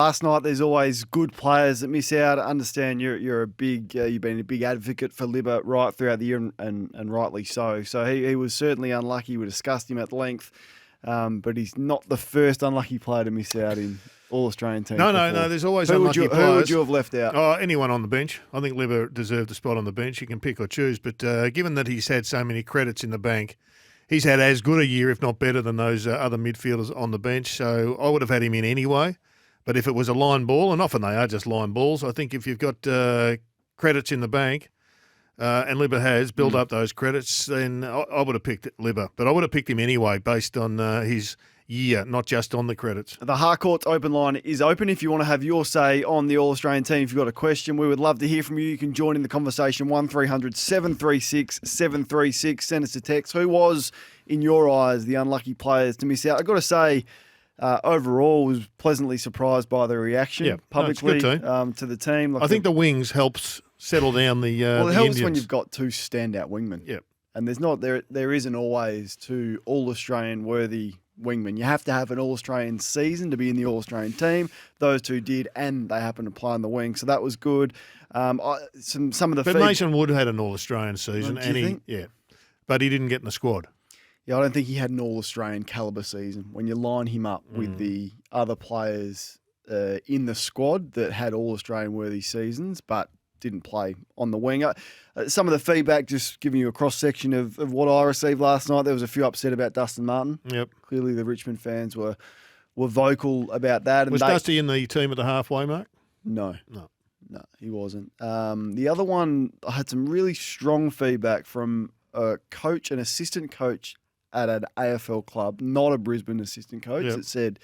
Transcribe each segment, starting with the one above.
Last night, there's always good players that miss out. I understand you're a big, you've been a big advocate for Libba right throughout the year, and rightly so. So he was certainly unlucky. We discussed him at length, but he's not the first unlucky player to miss out in All-Australian teams. No. There's always unlucky players. Who would you have left out? Oh, anyone on the bench. I think Libba deserved a spot on the bench. You can pick or choose, but given that he's had so many credits in the bank, he's had as good a year, if not better, than those other midfielders on the bench. So I would have had him in anyway. But if it was a line ball, and often they are just line balls, I think if you've got credits in the bank, and Libba has built up those credits, then I would have picked Libba. But I would have picked him anyway based on his year, not just on the credits. The Harcourt's open line is open if you want to have your say on the All-Australian team. If you've got a question, we would love to hear from you. You can join in the conversation, 1300 736 736. Send us a text. Who was, in your eyes, the unlucky players to miss out? I've got to say, overall, was pleasantly surprised by the reaction publicly to the team. I think the wings helps settle down the well, it the helps Indians. when you've got two standout wingmen. Yep. And there isn't always two All-Australian worthy wingmen. You have to have an All-Australian season to be in the All-Australian team. Those two did, and they happened to play on the wing, so that was good. Some of the But Mason Wood had an All-Australian season, but he didn't get in the squad. Yeah, I don't think he had an All-Australian calibre season. When you line him up with the other players in the squad that had All-Australian worthy seasons but didn't play on the wing. Some of the feedback, just giving you a cross-section of what I received last night, there was a few upset about Dustin Martin. Yep. Clearly the Richmond fans were vocal about that. And Was Dusty in the team at the halfway mark? No, he wasn't. The other one, I had some really strong feedback from a coach, an assistant coach at an AFL club, not a Brisbane assistant coach, that said,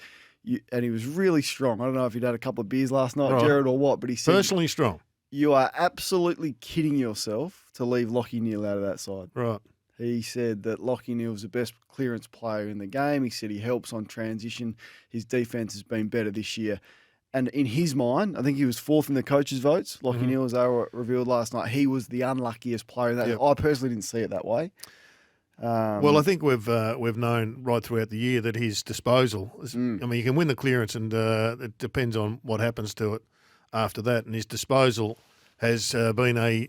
and he was really strong. I don't know if he'd had a couple of beers last night, Gerard, or what, but he said... Personally strong. You are absolutely kidding yourself to leave Lachie Neale out of that side. Right. He said that Lachie Neale's the best clearance player in the game. He said he helps on transition. His defence has been better this year. And in his mind, I think he was fourth in the coaches' votes. Lachie Neale, as they were revealed last night, he was the unluckiest player in that. Yep. I personally didn't see it that way. Well, I think we've known right throughout the year that his disposal is, I mean, you can win the clearance and it depends on what happens to it after that. And his disposal has been a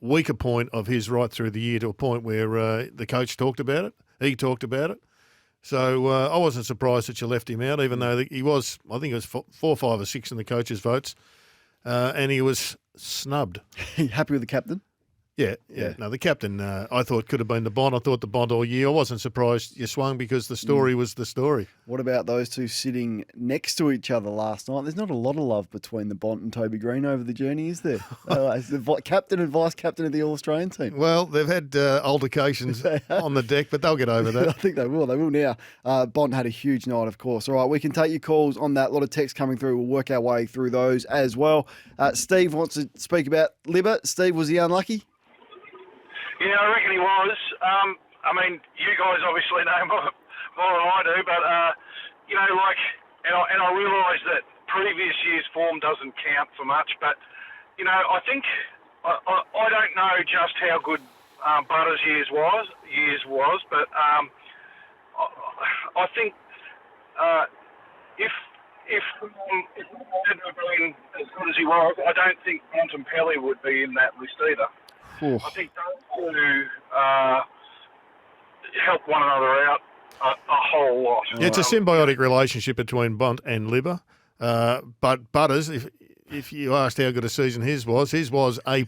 weaker point of his right through the year, to a point where the coach talked about it. He talked about it. So I wasn't surprised that you left him out, even though he was, I think it was 4, 5 or 6 in the coaches' votes, and he was snubbed. Happy with the captain? Yeah. No, the captain, I thought could have been the Bond. I thought the Bond all year. I wasn't surprised you swung because the story was the story. What about those two sitting next to each other last night? There's not a lot of love between the Bont and Toby Green over the journey, is there? The captain and vice-captain of the All-Australian team. Well, they've had altercations on the deck, but they'll get over that. I think they will. They will now. Bont had a huge night, of course. All right, we can take your calls on that. A lot of texts coming through. We'll work our way through those as well. Steve wants to speak about Libba. Steve, was he unlucky? Yeah, I reckon he was. I mean, you guys obviously know more than I do, but, and I realise that previous year's form doesn't count for much, but, I think, I don't know just how good Butters' years was, but I think if had been as good as he was, I don't think Bontempelli would be in that list either. Oof. I think those two help one another out a whole lot. Yeah, it's a symbiotic relationship between Bont and Libba. But Butters, if you asked how good a season his was A++++.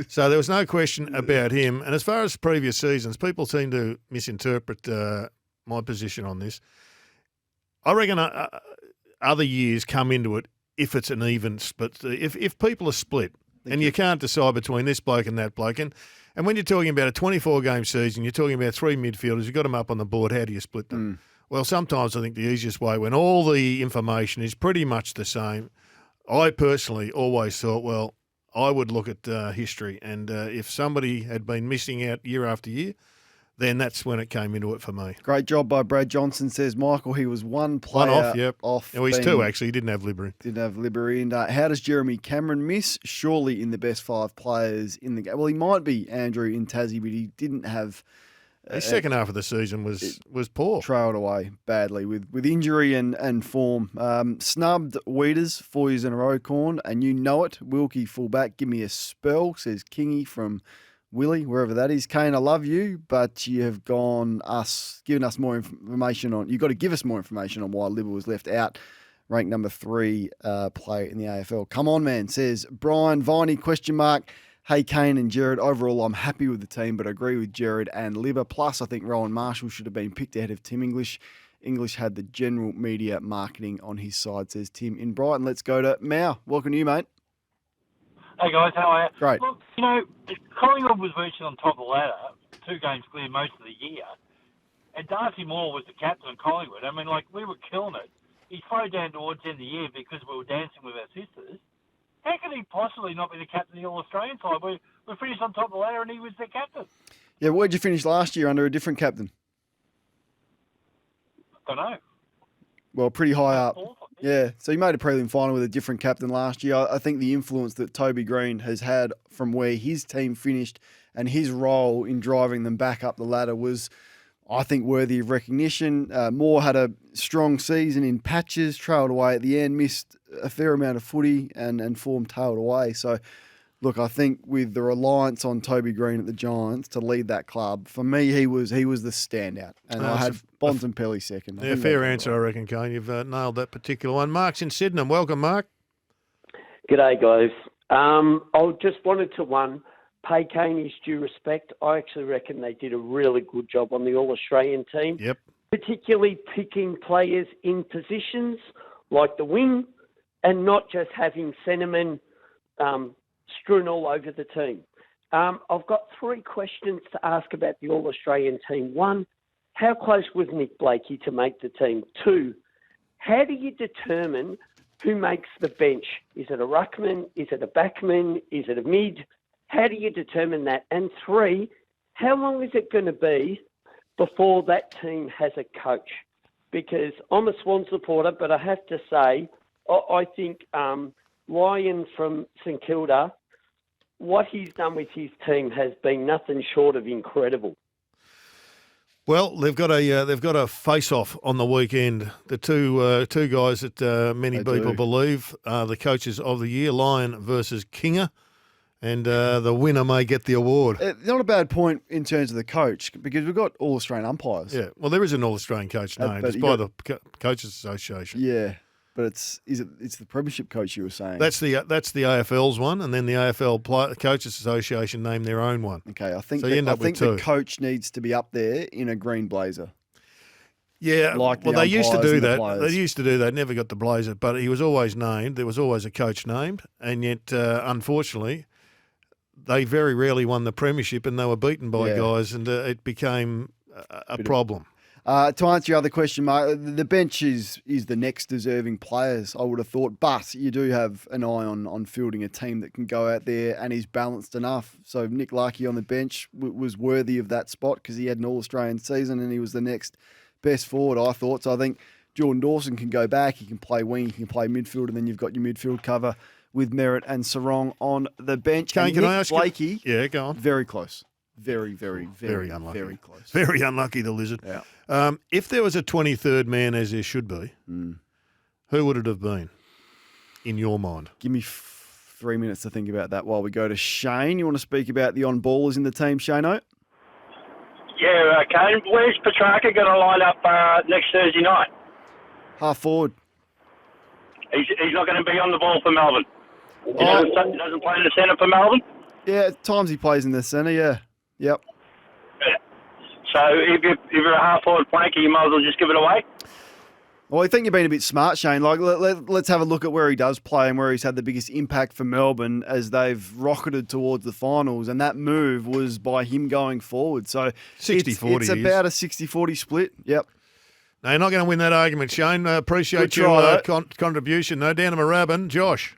So there was no question about him. And as far as previous seasons, people seem to misinterpret my position on this. I reckon other years come into it if it's an even split. If people are split, and you can't decide between this bloke and that bloke. And when you're talking about a 24-game season, you're talking about 3 midfielders, you've got them up on the board, how do you split them? Well, sometimes I think the easiest way, when all the information is pretty much the same, I personally always thought, well, I would look at history. And if somebody had been missing out year after year, then that's when it came into it for me. Great job by Brad Johnson, says Michael. He was one player off. He's 2, actually. He didn't have Libbery. And how does Jeremy Cameron miss? Surely in the best 5 players in the game. Well, he might be, Andrew, in Tassie, but he didn't have His second half of the season was poor. Trailed away badly with injury and form. Snubbed Weeders 4 years in a row, Corn, and you know it. Wilkie fullback, give me a spell, says Kingy from Willie, wherever that is. Kane, I love you, but you have given us more information on. You've got to give us more information on why Libba was left out. Ranked number 3 player in the AFL. Come on, man, says Brian Viney, question mark. Hey, Kane and Gerard, overall, I'm happy with the team, but I agree with Gerard and Libba. Plus, I think Rowan Marshall should have been picked ahead of Tim English. English had the general media marketing on his side, says Tim in Brighton. Let's go to Mao. Welcome to you, mate. Hey, guys, how are you? Great. Look, Collingwood was virtually on top of the ladder, 2 games clear most of the year, and Darcy Moore was the captain of Collingwood. I mean, we were killing it. He slowed down towards the end of the year because we were dancing with our sisters. How could he possibly not be the captain of the All-Australian side? We finished on top of the ladder and he was the captain. Yeah, where'd you finish last year under a different captain? Don't know. Well, pretty high up. Yeah, so you made a prelim final with a different captain last year. I think the influence that Toby Green has had from where his team finished and his role in driving them back up the ladder was, I think, worthy of recognition. Moore had a strong season in patches, trailed away at the end, missed a fair amount of footy and form tailed away. So, look, I think with the reliance on Toby Green at the Giants to lead that club, for me, he was the standout. And I had Bontempelli second. Yeah, fair answer, I reckon, Kane. You've nailed that particular one. Mark's in Sydenham. Welcome, Mark. G'day, guys. I just wanted to, pay Kane his due respect. I actually reckon they did a really good job on the All-Australian team. Yep. Particularly picking players in positions like the wing and not just having centremen strewn all over the team. I've got 3 questions to ask about the All-Australian team. 1, how close was Nick Blakey to make the team? 2, how do you determine who makes the bench? Is it a ruckman? Is it a backman? Is it a mid? How do you determine that? And 3, how long is it going to be before that team has a coach? Because I'm a Swan supporter, but I have to say, I think Ryan from St Kilda, what he's done with his team has been nothing short of incredible. Well, they've got a face-off on the weekend. The two guys that many people believe are the coaches of the year, Lyon versus Kinger. And the winner may get the award. Not a bad point in terms of the coach, because we've got All-Australian umpires. Yeah, well, there is an All-Australian coach named. It's by the Coaches Association. Yeah, but it's the Premiership coach you were saying. That's the AFL's one, and then the AFL Coaches Association named their own one. Okay, I think so you end up with 2. The coach needs to be up there in a green blazer. Yeah, like well, they used to do that. They used to do that. Never got the blazer, but he was always named. There was always a coach named, and yet, unfortunately, they very rarely won the premiership, and they were beaten by guys, and it became a problem. To answer your other question, Mark, the bench is the next deserving players, I would have thought, but you do have an eye on fielding a team that can go out there and is balanced enough. So Nick Larkey on the bench was worthy of that spot because he had an All-Australian season and he was the next best forward, I thought. So I think Jordan Dawson can go back, he can play wing, he can play midfield, and then you've got your midfield cover with Merritt and Sarong on the bench. Kane, can I ask Blakey, you? Yeah, go on. Very close. Very unlucky. Very close. Very unlucky, the lizard. Yeah. If there was a 23rd man, as there should be, who would it have been, in your mind? Give me 3 minutes to think about that while we go to Shane. You want to speak about the on-ballers in the team, Shane-O? Yeah, okay. Where's Petrarca going to line up next Thursday night? Half forward. He's not going to be on the ball for Melbourne. He doesn't play in the centre for Melbourne? Yeah, at times he plays in the centre, yeah. Yep. Yeah. So if you're a half-forward flanker, you might as well just give it away. Well, I think you've been a bit smart, Shane. Like, let's have a look at where he does play and where he's had the biggest impact for Melbourne as they've rocketed towards the finals, and that move was by him going forward. So 60-40 it's about a 60-40 split, yep. No, you're not going to win that argument, Shane. Appreciate your contribution. No, down to Moorabbin. Josh.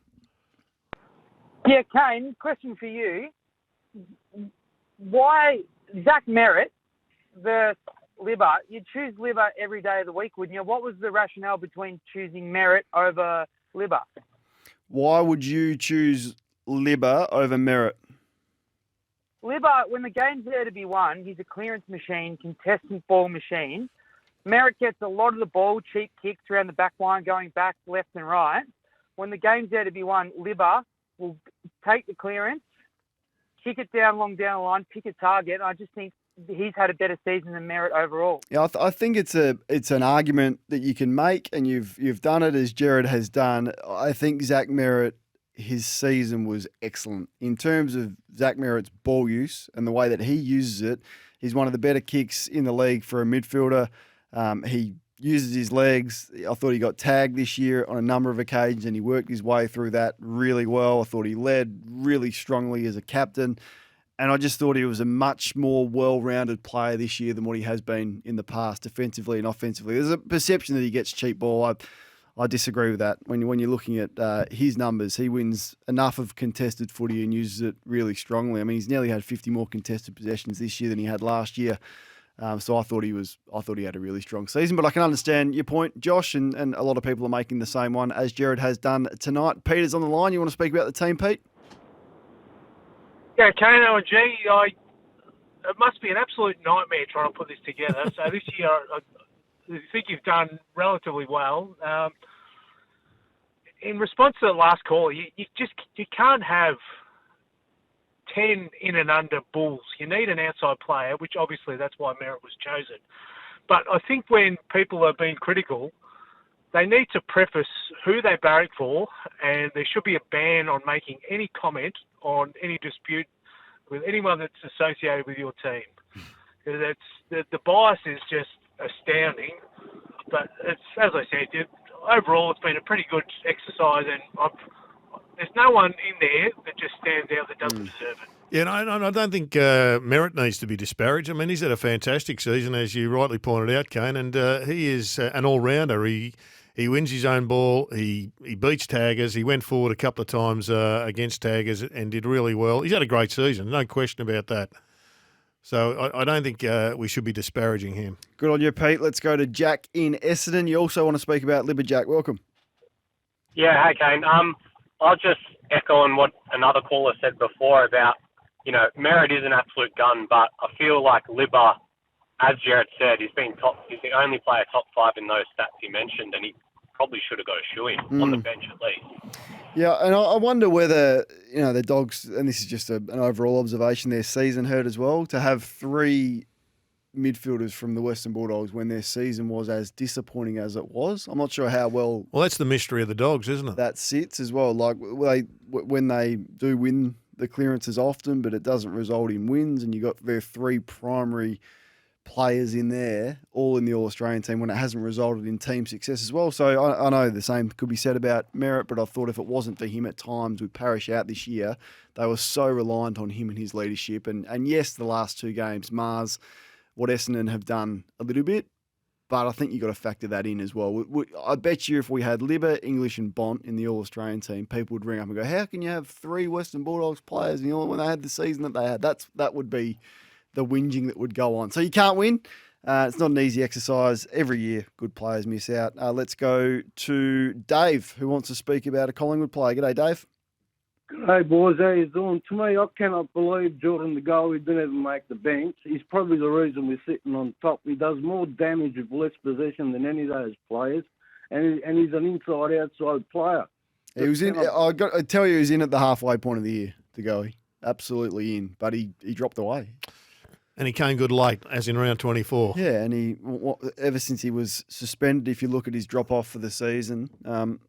Yeah, Kane, question for you. Why Zach Merritt versus Libba? You'd choose Libba every day of the week, wouldn't you? What was the rationale between choosing Merritt over Libba? Why would you choose Libba over Merritt? Libba, when the game's there to be won, he's a clearance machine, contestant ball machine. Merritt gets a lot of the ball, cheap kicks around the back line, going back left and right. When the game's there to be won, Libba will take the clearance, kick it down long down the line, pick a target. I just think he's had a better season than Merritt overall. Yeah, I think it's an argument that you can make, and you've done it as Gerard has done. I think Zach Merritt, his season was excellent in terms of Zach Merritt's ball use and the way that he uses it. He's one of the better kicks in the league for a midfielder. He uses his legs. I thought he got tagged this year on a number of occasions, and he worked his way through that really well. I thought he led really strongly as a captain. And I just thought he was a much more well-rounded player this year than what he has been in the past, defensively and offensively. There's a perception that he gets cheap ball. I disagree with that. When you're looking at his numbers, he wins enough of contested footy and uses it really strongly. I mean, he's nearly had 50 more contested possessions this year than he had last year. So I thought he had a really strong season. But I can understand your point, Josh, and a lot of people are making the same one as Gerard has done tonight. Peter's on the line. You want to speak about the team, Pete? Yeah, Kano and G, it must be an absolute nightmare trying to put this together. So this year, I think you've done relatively well. In response to the last call, you can't have 10 in and under Bulls. You need an outside player, which obviously that's why Merritt was chosen. But I think when people are being critical, they need to preface who they barrack for, and there should be a ban on making any comment on any dispute with anyone that's associated with your team. Because the bias is just astounding. But it's, as I said, overall it's been a pretty good exercise, and there's no one in there that just stands out that doesn't deserve it. Yeah, no, I don't think Merritt needs to be disparaged. I mean, he's had a fantastic season, as you rightly pointed out, Kane, and he is an all-rounder. He wins his own ball. He beats taggers. He went forward a couple of times against taggers and did really well. He's had a great season, no question about that. So I don't think we should be disparaging him. Good on you, Pete. Let's go to Jack in Essendon. You also want to speak about Libba, Jack. Welcome. Yeah, hey, Kane. I'll just echo on what another caller said before about, Merritt is an absolute gun, but I feel like Libba, as Gerard said, he's the only player top 5 in those stats he mentioned, and he probably should have got a shoe-in on the bench at least. Yeah, and I wonder whether, the Dogs, and this is just an overall observation, their season hurt as well, to have 3 midfielders from the Western Bulldogs when their season was as disappointing as it was. I'm not sure how well... Well, that's the mystery of the Dogs, isn't it? That sits as well. Like, when they do win the clearances often, but it doesn't result in wins, and you got their 3 primary players in there, all in the All-Australian team, when it hasn't resulted in team success as well. So I know the same could be said about Merritt, but I thought if it wasn't for him at times with Parrish out this year, they were so reliant on him and his leadership. And yes, the last 2 games, Mars, what Essendon have done a little bit, but I think you've got to factor that in as well. I bet you if we had Libba, English and Bont in the All-Australian team, people would ring up and go, how can you have 3 Western Bulldogs players when they had the season that they had? That would be the whinging that would go on. So you can't win. It's not an easy exercise. Every year, good players miss out. Let's go to Dave, who wants to speak about a Collingwood player. G'day, Dave. Hey, boys. How you doing? To me, I cannot believe Jordan the goalie didn't even make the bench. He's probably the reason we're sitting on top. He does more damage with less possession than any of those players, and he's an inside-outside player. He was in. I tell you, he was in at the halfway point of the year, the goalie. Absolutely in, but he dropped away. And he came good late, as in round 24. Yeah, and ever since he was suspended, if you look at his drop-off for the season,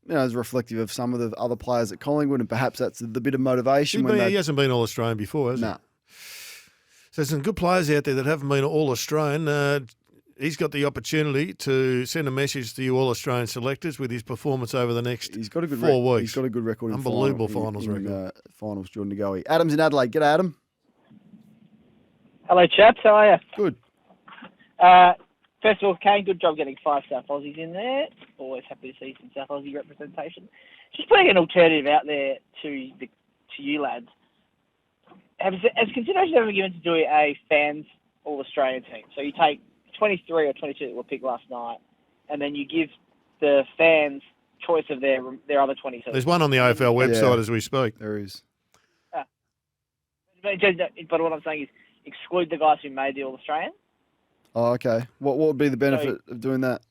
is reflective of some of the other players at Collingwood, and perhaps that's the bit of motivation. He hasn't been All-Australian before, has he? No. So there's some good players out there that haven't been All-Australian. He's got the opportunity to send a message to you All-Australian selectors with his performance over the next 4 weeks. He's got a good record. Unbelievable finals record. Finals, Jordan Goey. Adam's in Adelaide. G'day, Adam. Hello, chaps. How are you? Good. First of all, Kane, good job getting 5 South Aussies in there. Always happy to see some South Aussie representation. Just putting an alternative out there to you lads. Has consideration ever given to do a fans All-Australian team? So you take 23 or 22 that were picked last night, and then you give the fans choice of their other 22. There's one on the AFL website as we speak. There is. But what I'm saying is exclude the guys who made the All-Australian. Oh, okay. What would be the benefit of doing that?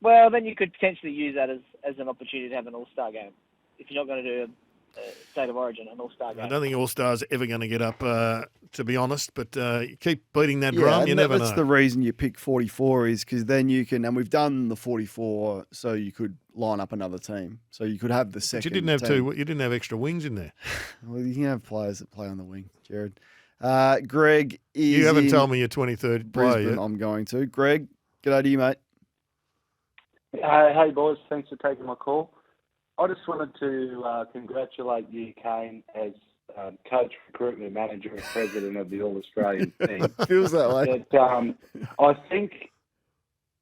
Well, then you could potentially use that as an opportunity to have an All-Star game. If you're not going to do a State of Origin, an All-Star game. I don't think All-Stars are ever going to get up, to be honest, but you keep beating that Yeah, drum, and you never that's know. the reason you pick 44 is because then you can, and we've done the 44 so you could line up another team. So you could have the But second you didn't have team. you didn't have extra wings in there. Well, you can have players that play on the wing, Gerard. Greg is You haven't in told me your 23rd player Brisbane. yet. I'm going to. Greg, g'day to you, mate. Hey, boys. Thanks for taking my call. I just wanted to congratulate you, Kane, as coach, recruitment manager, and president of the All-Australian team. Feels that way. But, I think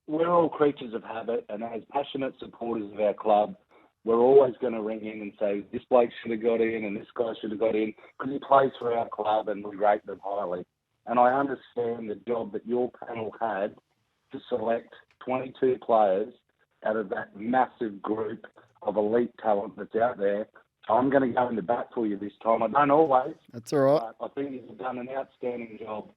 we're all creatures of habit, and as passionate supporters of our club, we're always going to ring in and say, this bloke should have got in and this guy should have got in, because he plays for our club and we rate them highly. And I understand the job that your panel had to select 22 players out of that massive group of elite talent that's out there. So I'm going to go into bat for you this time. I don't always. That's all right. But I think you've done an outstanding job.